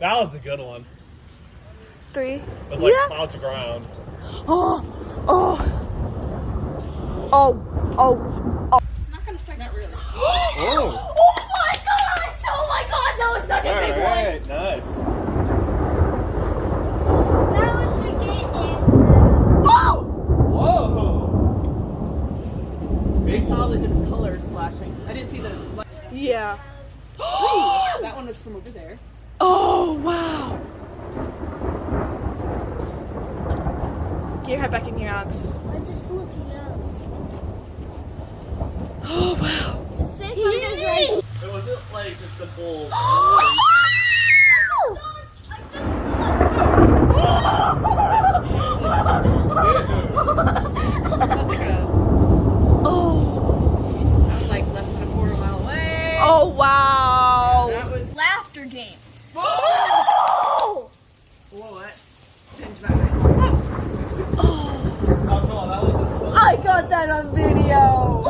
That was a good one. 3. It was like cloud to ground. Oh. It's not gonna strike. Not really. Oh! Oh my gosh! Oh my gosh! That was such a big one. Alright, nice. That was to get it. Oh! Whoa! I saw the different colors flashing. I didn't see the. Yeah. That one was from over there. Oh wow! Get your head back in here, Alex. I'm just looking up. Oh wow! Say Thunder's right. It wasn't like just simple. That was like a. Oh! That was like less than a quarter mile away. Oh wow! That was. Laughter games. Oh! Whoa, what? Singe back right. Oh, come on, that wasn't fun. I got that on video.